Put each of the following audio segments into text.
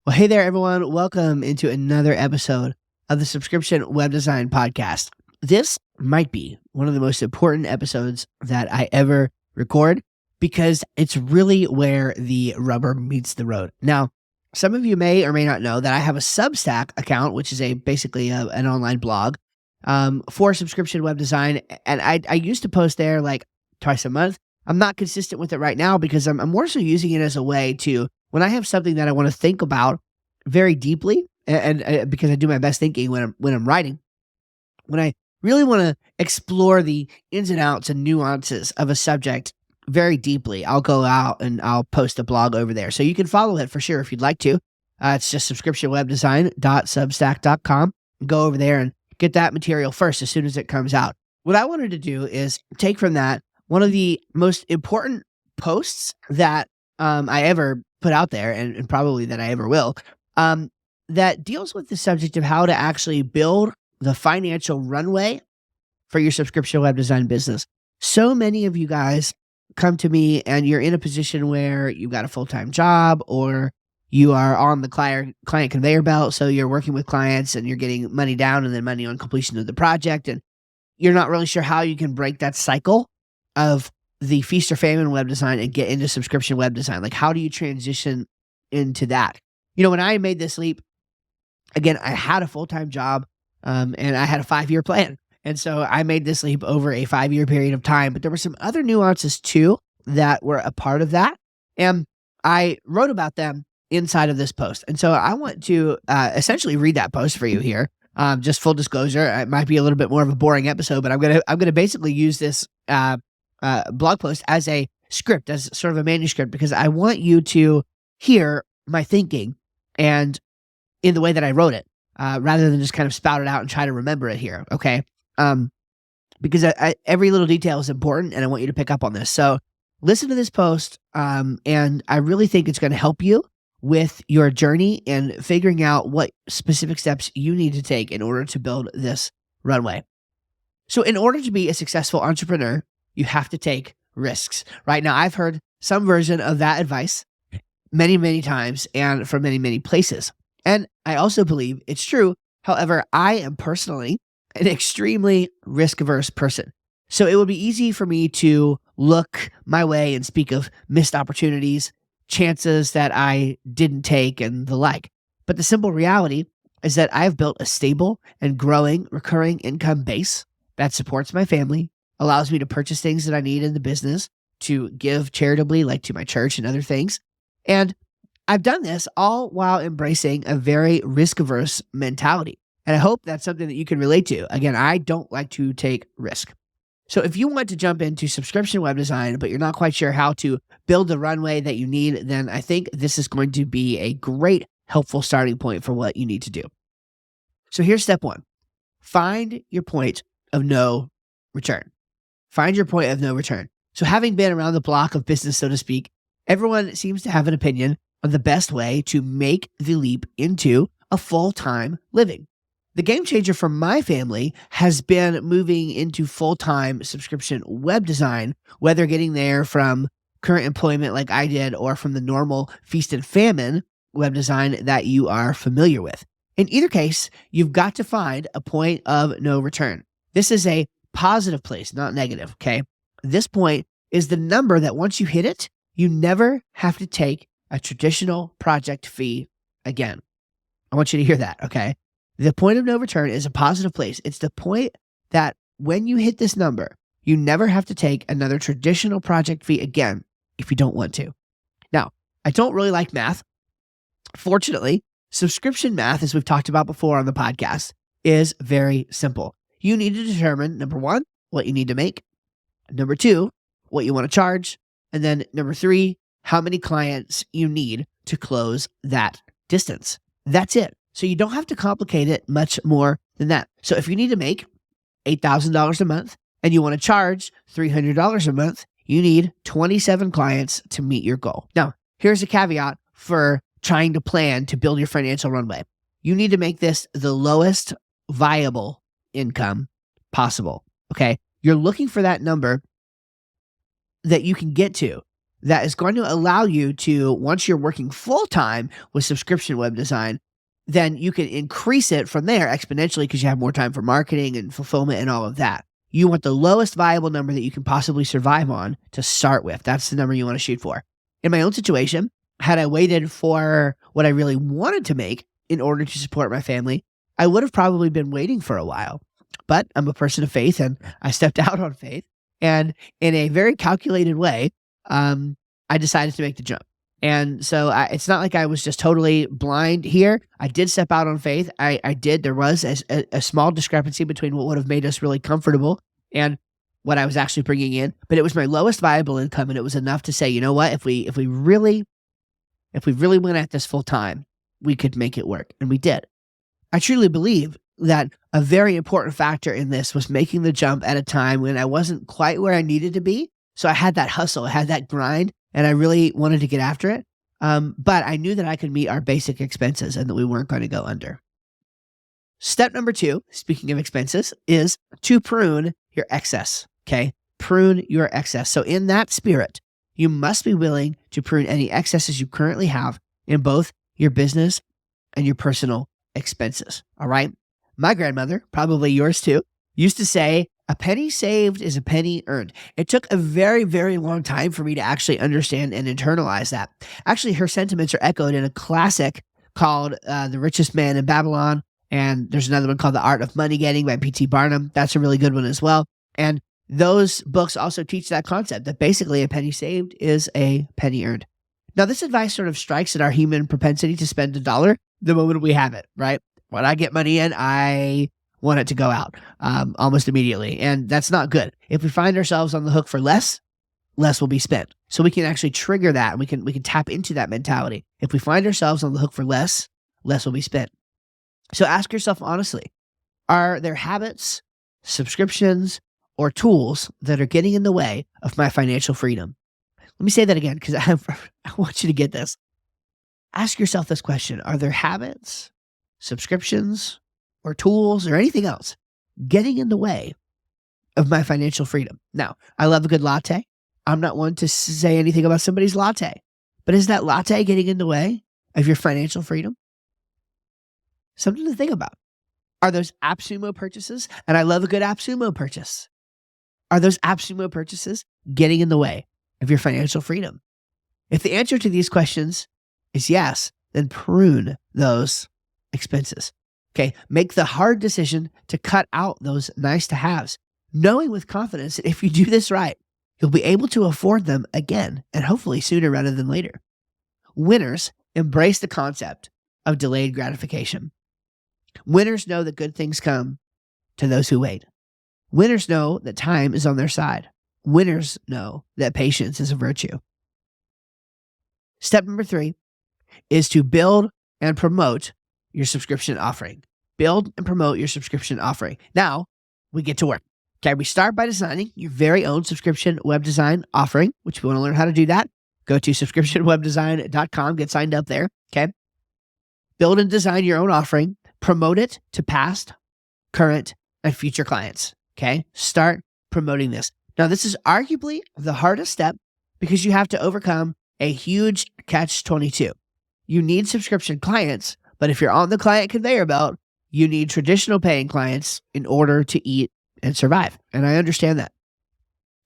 Well, hey there, everyone. Welcome into another episode of the Subscription Web Design Podcast. This might be one of the most important episodes that I ever record because it's really where the rubber meets the road. Now, some of you may or may not know that I have a Substack account, which is basically an online blog for subscription web design. And I used to post there like twice a month. I'm not consistent with it right now because I'm more so using it as a way to, when I have something that I want to think about very deeply, and because I do my best thinking when I'm writing, when I really want to explore the ins and outs and nuances of a subject very deeply, I'll go out and I'll post a blog over there. So you can follow it for sure if you'd like to. It's just subscriptionwebdesign.substack.com. Go over there and get that material first as soon as it comes out. What I wanted to do is take from that one of the most important posts that I ever put out there, and probably that I ever will, that deals with the subject of how to actually build the financial runway for your subscription web design business. So many of you guys come to me and you're in a position where you've got a full-time job or you are on the client conveyor belt. So you're working with clients and you're getting money down and then money on completion of the project. And you're not really sure how you can break that cycle of the feast or famine web design and get into subscription web design. Like, how do you transition into that? You know, when I made this leap, again, I had a full-time job and I had a 5-year plan. And so I made this leap over a 5-year period of time. But there were some other nuances too that were a part of that. And I wrote about them inside of this post. And so I want to essentially read that post for you here. Just full disclosure, it might be a little bit more of a boring episode, but I'm gonna basically use this blog post as a script, as sort of a manuscript, because I want you to hear my thinking and in the way that I wrote it, rather than just kind of spout it out and try to remember it here. Okay. Because every little detail is important and I want you to pick up on this. So listen to this post. And I really think it's going to help you with your journey and figuring out what specific steps you need to take in order to build this runway. So in order to be a successful entrepreneur, you have to take risks. Right now, I've heard some version of that advice many, many times and from many, many places. And I also believe it's true. However, I am personally an extremely risk-averse person. So it would be easy for me to look my way and speak of missed opportunities, chances that I didn't take, and the like. But the simple reality is that I've built a stable and growing recurring income base that supports my family, allows me to purchase things that I need in the business, to give charitably, like to my church and other things. And I've done this all while embracing a very risk-averse mentality. And I hope that's something that you can relate to. Again, I don't like to take risk. So if you want to jump into subscription web design, but you're not quite sure how to build the runway that you need, then I think this is going to be a great, helpful starting point for what you need to do. So here's step 1. Find your point of no return. Find your point of no return. So having been around the block of business, so to speak, everyone seems to have an opinion on the best way to make the leap into a full-time living. The game changer for my family has been moving into full-time subscription web design, whether getting there from current employment like I did or from the normal feast and famine web design that you are familiar with. In either case, you've got to find a point of no return. This is a positive place, not negative, okay? This point is the number that once you hit it, you never have to take a traditional project fee again. I want you to hear that, okay? The point of no return is a positive place. It's the point that when you hit this number, you never have to take another traditional project fee again if you don't want to. Now, I don't really like math. Fortunately, subscription math, as we've talked about before on the podcast, is very simple. You need to determine, number 1, what you need to make. Number 2, what you want to charge. And then number 3, how many clients you need to close that distance. That's it. So you don't have to complicate it much more than that. So if you need to make $8,000 a month and you want to charge $300 a month, you need 27 clients to meet your goal. Now, here's a caveat for trying to plan to build your financial runway. You need to make this the lowest viable income possible, okay? You're looking for that number that you can get to that is going to allow you to, once you're working full-time with subscription web design, then you can increase it from there exponentially because you have more time for marketing and fulfillment and all of that. You want the lowest viable number that you can possibly survive on to start with. That's the number you want to shoot for. In my own situation, had I waited for what I really wanted to make in order to support my family, I would have probably been waiting for a while. But I'm a person of faith and I stepped out on faith. And in a very calculated way, I decided to make the jump. And so it's not like I was just totally blind here. I did step out on faith. I did. There was a small discrepancy between what would have made us really comfortable and what I was actually bringing in. But it was my lowest viable income, and it was enough to say, you know what? If we really went at this full time, we could make it work, and we did. I truly believe that a very important factor in this was making the jump at a time when I wasn't quite where I needed to be. So I had that hustle, I had that grind, and I really wanted to get after it. But I knew that I could meet our basic expenses and that we weren't going to go under. Step number 2, speaking of expenses, is to prune your excess. Okay. Prune your excess. So in that spirit, you must be willing to prune any excesses you currently have in both your business and your personal expenses. All right. My grandmother, probably yours too, used to say, a penny saved is a penny earned. It took a very, very long time for me to actually understand and internalize that. Actually, her sentiments are echoed in a classic called The Richest Man in Babylon. And there's another one called The Art of Money Getting by P.T. Barnum. That's a really good one as well. And those books also teach that concept that basically a penny saved is a penny earned. Now, this advice sort of strikes at our human propensity to spend a dollar the moment we have it, right? When I get money in, I want it to go out almost immediately. And that's not good. If we find ourselves on the hook for less will be spent. So we can actually trigger that and we can tap into that mentality. If we find ourselves on the hook for less will be spent. So ask yourself honestly, are there habits, subscriptions, or tools that are getting in the way of my financial freedom? Let me say that again because I want you to get this. Ask yourself this question. Are there habits, subscriptions, or tools, or anything else getting in the way of my financial freedom? Now, I love a good latte. I'm not one to say anything about somebody's latte, but is that latte getting in the way of your financial freedom? Something to think about. Are those AppSumo purchases? And I love a good AppSumo purchase. Are those AppSumo purchases getting in the way of your financial freedom? If the answer to these questions is yes, then prune those expenses. Okay, make the hard decision to cut out those nice to haves, knowing with confidence that if you do this right, you'll be able to afford them again and hopefully sooner rather than later. Winners embrace the concept of delayed gratification. Winners know that good things come to those who wait. Winners know that time is on their side. Winners know that patience is a virtue. Step number 3 is to build and promote your subscription offering. Build and promote your subscription offering. Now, we get to work. Okay, we start by designing your very own subscription web design offering, which if you want to learn how to do that, go to subscriptionwebdesign.com, get signed up there. Okay. Build and design your own offering. Promote it to past, current, and future clients. Okay. Start promoting this. Now, this is arguably the hardest step because you have to overcome a huge catch-22. You need subscription clients, but if you're on the client conveyor belt, you need traditional paying clients in order to eat and survive. And I understand that.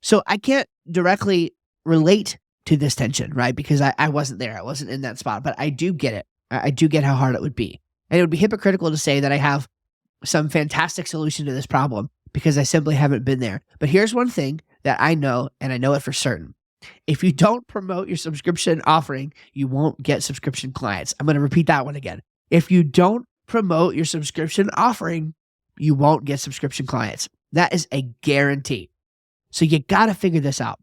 So I can't directly relate to this tension, right? Because I wasn't there. I wasn't in that spot, but I do get it. I do get how hard it would be. And it would be hypocritical to say that I have some fantastic solution to this problem because I simply haven't been there. But here's one thing that I know, and I know it for certain. If you don't promote your subscription offering, you won't get subscription clients. I'm going to repeat that one again. If you don't promote your subscription offering, you won't get subscription clients. That is a guarantee. So you got to figure this out.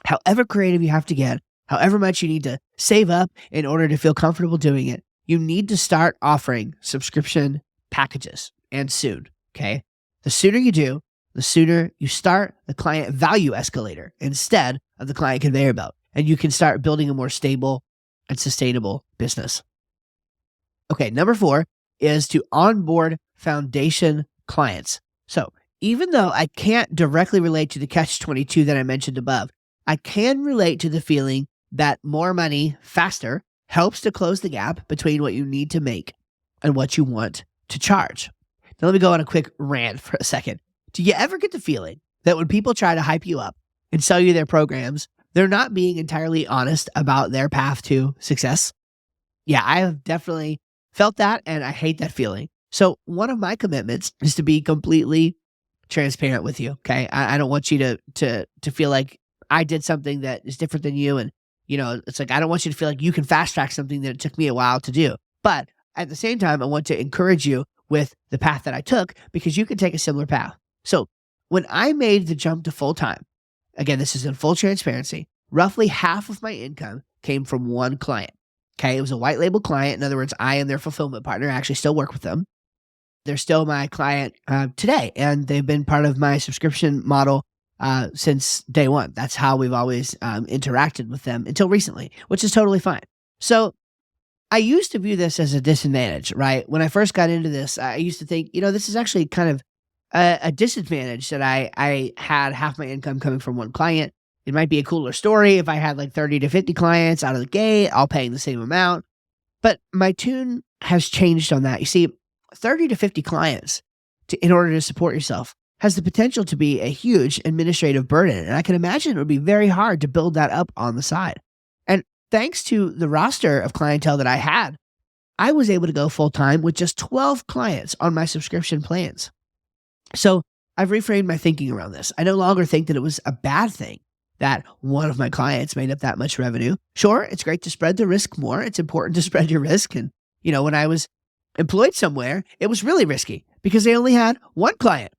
However creative you have to get, however much you need to save up in order to feel comfortable doing it, you need to start offering subscription packages, and soon, okay? The sooner you do, the sooner you start the client value escalator instead of the client conveyor belt, and you can start building a more stable and sustainable business. Okay, number 4 is to onboard foundation clients. So even though I can't directly relate to the catch-22 that I mentioned above, I can relate to the feeling that more money faster helps to close the gap between what you need to make and what you want to charge. Now, let me go on a quick rant for a second. Do you ever get the feeling that when people try to hype you up and sell you their programs, they're not being entirely honest about their path to success? Yeah, I have definitely felt that, and I hate that feeling. So one of my commitments is to be completely transparent with you. Okay, I don't want you to feel like I did something that is different than you, and it's like I don't want you to feel like you can fast track something that it took me a while to do. But at the same time, I want to encourage you with the path that I took because you can take a similar path. So when I made the jump to full time, again, this is in full transparency, roughly half of my income came from one client. Okay, it was a white label client. In other words, I am their fulfillment partner. I actually still work with them. They're still my client today, and they've been part of my subscription model since day one. That's how we've always interacted with them until recently, which is totally fine. So I used to view this as a disadvantage, right? When I first got into this, I used to think, this is actually kind of a disadvantage that I had half my income coming from one client. It might be a cooler story if I had like 30 to 50 clients out of the gate, all paying the same amount. But my tune has changed on that. You see, 30 to 50 clients in order to support yourself has the potential to be a huge administrative burden. And I can imagine it would be very hard to build that up on the side. And thanks to the roster of clientele that I had, I was able to go full time with just 12 clients on my subscription plans. So I've reframed my thinking around this. I no longer think that it was a bad thing that one of my clients made up that much revenue. Sure, it's great to spread the risk more. It's important to spread your risk. And, when I was employed somewhere, it was really risky because they only had one client.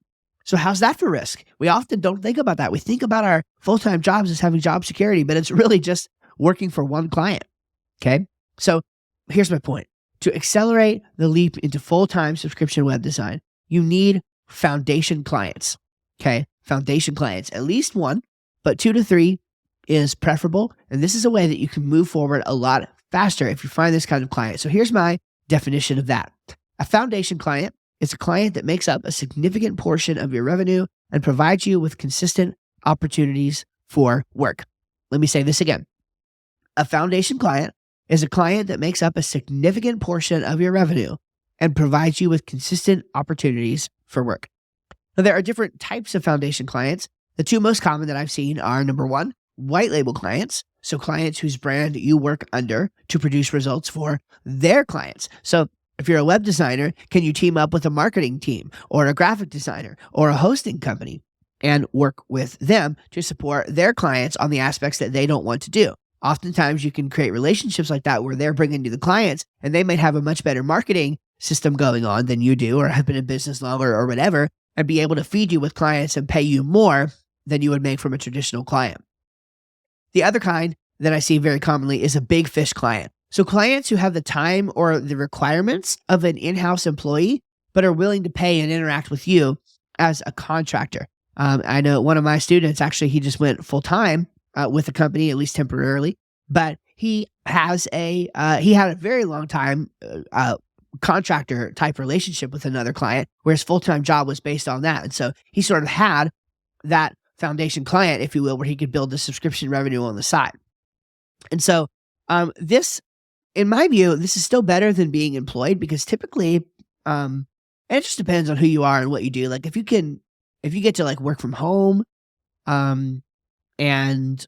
So how's that for risk? We often don't think about that. We think about our full-time jobs as having job security, but it's really just working for one client. Okay. So here's my point. To accelerate the leap into full-time subscription web design, you need foundation clients. Okay. Foundation clients, at least one, but 2 to 3 is preferable. And this is a way that you can move forward a lot faster if you find this kind of client. So here's my definition of that. A foundation client is a client that makes up a significant portion of your revenue and provides you with consistent opportunities for work. Let me say this again. A foundation client is a client that makes up a significant portion of your revenue and provides you with consistent opportunities for work. Now, there are different types of foundation clients. The two most common that I've seen are, number one, white label clients. So clients whose brand you work under to produce results for their clients. So if you're a web designer, can you team up with a marketing team or a graphic designer or a hosting company and work with them to support their clients on the aspects that they don't want to do? Oftentimes you can create relationships like that where they're bringing you the clients and they might have a much better marketing system going on than you do or have been in business longer or whatever and be able to feed you with clients and pay you more than you would make from a traditional client. The other kind that I see very commonly is a big fish client. So clients who have the time or the requirements of an in-house employee, but are willing to pay and interact with you as a contractor. I know one of my students, actually, he just went full-time with a company, at least temporarily, but he had a very long time contractor type relationship with another client where his full-time job was based on that. And so he sort of had that foundation client, if you will, where he could build the subscription revenue on the side. And so this, in my view, this is still better than being employed because typically, and it just depends on who you are and what you do. Like if you get to like work from home, and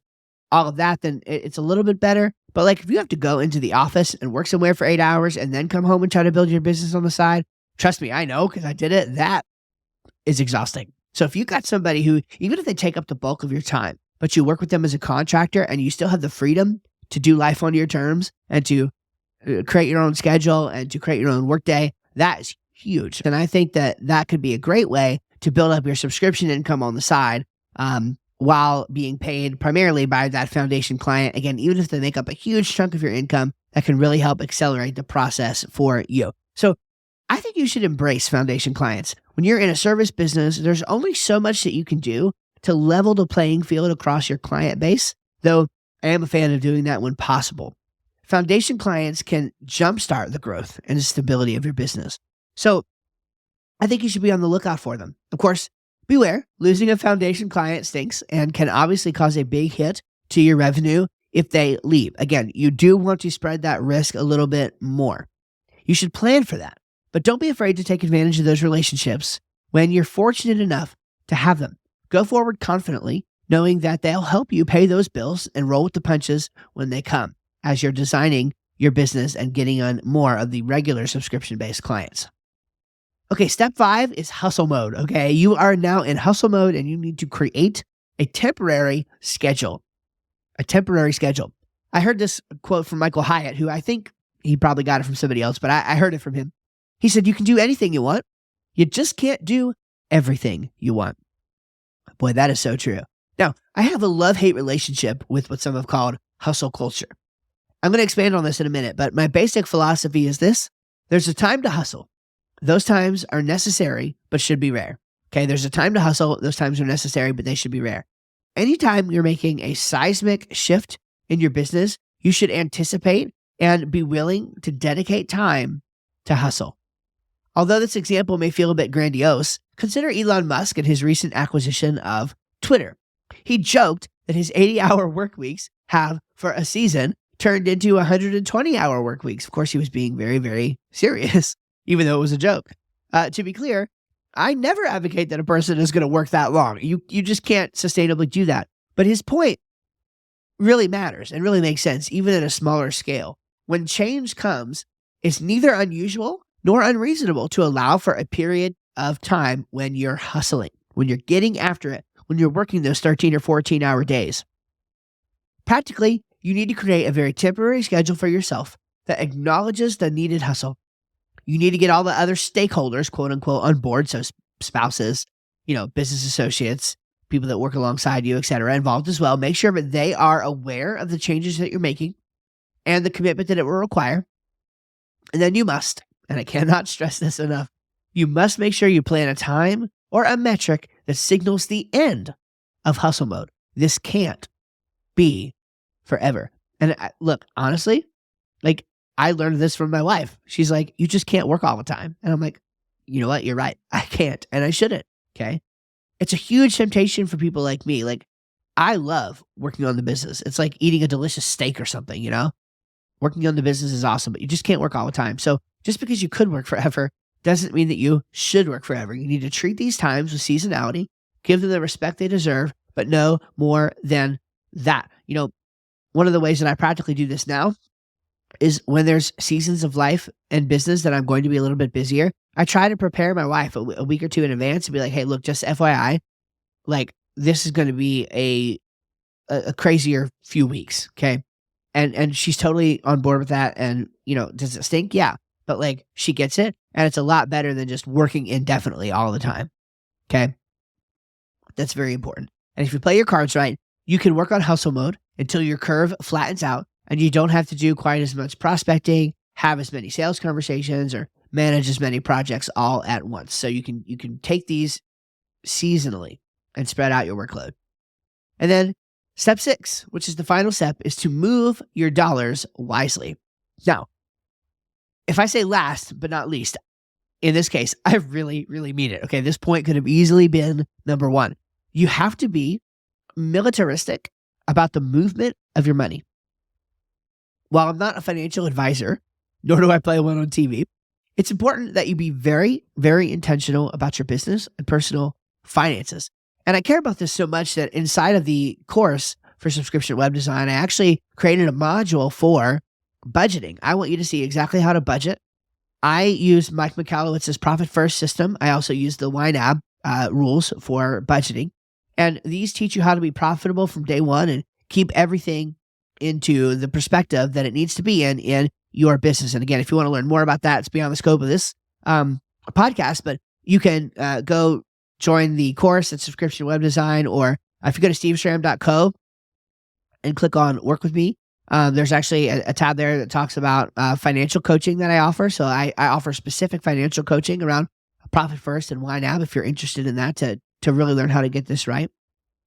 all of that, then it's a little bit better. But like if you have to go into the office and work somewhere for 8 hours and then come home and try to build your business on the side, trust me, I know because I did it. That is exhausting. So if you got somebody who, even if they take up the bulk of your time, but you work with them as a contractor and you still have the freedom to do life on your terms and to create your own schedule and to create your own workday, that is huge. And I think that that could be a great way to build up your subscription income on the side while being paid primarily by that foundation client. Again, even if they make up a huge chunk of your income, that can really help accelerate the process for you. So I think you should embrace foundation clients. When you're in a service business, there's only so much that you can do to level the playing field across your client base, though I am a fan of doing that when possible. Foundation clients can jumpstart the growth and the stability of your business. So I think you should be on the lookout for them. Of course, beware, losing a foundation client stinks and can obviously cause a big hit to your revenue if they leave. Again, you do want to spread that risk a little bit more. You should plan for that, but don't be afraid to take advantage of those relationships when you're fortunate enough to have them. Go forward confidently, knowing that they'll help you pay those bills and roll with the punches when they come as you're designing your business and getting on more of the regular subscription-based clients. Okay, step 5 is hustle mode, okay? You are now in hustle mode and you need to create a temporary schedule. A temporary schedule. I heard this quote from Michael Hyatt, who I think he probably got it from somebody else, but I heard it from him. He said, you can do anything you want. You just can't do everything you want. Boy, that is so true. Now, I have a love-hate relationship with what some have called hustle culture. I'm going to expand on this in a minute, but my basic philosophy is this. There's a time to hustle. Those times are necessary, but should be rare. Okay, there's a time to hustle. Those times are necessary, but they should be rare. Anytime you're making a seismic shift in your business, you should anticipate and be willing to dedicate time to hustle. Although this example may feel a bit grandiose, consider Elon Musk and his recent acquisition of Twitter. He joked that his 80-hour work weeks have, for a season, turned into 120-hour work weeks. Of course, he was being very, very serious, even though it was a joke. To be clear, I never advocate that a person is going to work that long. You just can't sustainably do that. But his point really matters and really makes sense, even at a smaller scale. When change comes, it's neither unusual nor unreasonable to allow for a period of time when you're hustling, when you're getting after it, when you're working those 13 or 14-hour days. Practically, you need to create a very temporary schedule for yourself that acknowledges the needed hustle. You need to get all the other stakeholders, quote unquote, on board. So spouses, business associates, people that work alongside you, et cetera, involved as well. Make sure that they are aware of the changes that you're making and the commitment that it will require. And then you must, and I cannot stress this enough, you must make sure you plan a time or a metric that signals the end of hustle mode. This can't be forever. And look, honestly, I learned this from my wife. She's like, you just can't work all the time. And I'm like, you know what? You're right. I can't, and I shouldn't. Okay. It's a huge temptation for people like me. I love working on the business. It's like eating a delicious steak or something, Working on the business is awesome, but you just can't work all the time. So just because you could work forever doesn't mean that you should work forever. You need to treat these times with seasonality, give them the respect they deserve, but no more than that. One of the ways that I practically do this now is when there's seasons of life and business that I'm going to be a little bit busier, I try to prepare my wife a week or two in advance and be like, hey, look, just FYI, this is going to be a crazier few weeks. Okay. And she's totally on board with that. And, does it stink? Yeah. But she gets it. And it's a lot better than just working indefinitely all the time. Okay. That's very important. And if you play your cards right, you can work on hustle mode until your curve flattens out and you don't have to do quite as much prospecting, have as many sales conversations, or manage as many projects all at once. So you can take these seasonally and spread out your workload. And then step 6, which is the final step, is to move your dollars wisely. Now, if I say last but not least, in this case, I really, really mean it. Okay, this point could have easily been number 1. You have to be militaristic about the movement of your money. While I'm not a financial advisor, nor do I play one on TV, it's important that you be very, very intentional about your business and personal finances. And I care about this so much that inside of the course for subscription web design, I actually created a module for budgeting. I want you to see exactly how to budget. I use Mike Michalowicz's Profit First system. I also use the YNAB rules for budgeting. And these teach you how to be profitable from day one and keep everything into the perspective that it needs to be in your business. And again, if you want to learn more about that, it's beyond the scope of this podcast, but you can go join the course at Subscription Web Design, or if you go to stevestram.co and click on Work With Me, there's actually a tab there that talks about financial coaching that I offer. So I offer specific financial coaching around Profit First and YNAB if you're interested in that to really learn how to get this right.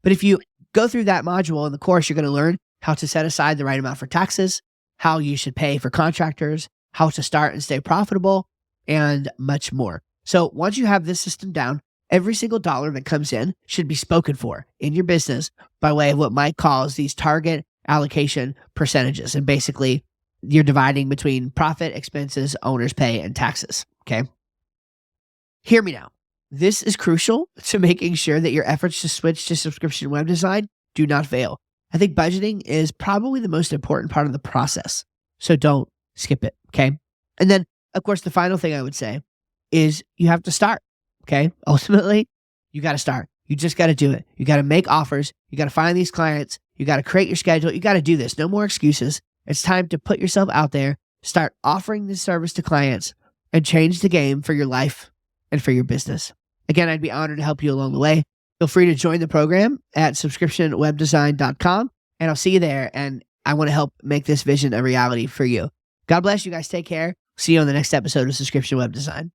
But if you go through that module in the course, you're going to learn how to set aside the right amount for taxes, how you should pay for contractors, how to start and stay profitable, and much more. So once you have this system down, Every single dollar that comes in should be spoken for in your business by way of what Mike calls these target allocation percentages. And basically, you're dividing between profit, expenses, owner's pay, and taxes. Okay. Hear me now. This is crucial to making sure that your efforts to switch to subscription web design do not fail. I think budgeting is probably the most important part of the process. So don't skip it. Okay. And then, of course, the final thing I would say is you have to start. Okay. Ultimately, you got to start. You just got to do it. You got to make offers. You got to find these clients. You got to create your schedule. You got to do this. No more excuses. It's time to put yourself out there, start offering this service to clients, and change the game for your life and for your business. Again, I'd be honored to help you along the way. Feel free to join the program at subscriptionwebdesign.com, and I'll see you there. And I want to help make this vision a reality for you. God bless you guys. Take care. See you on the next episode of Subscription Web Design.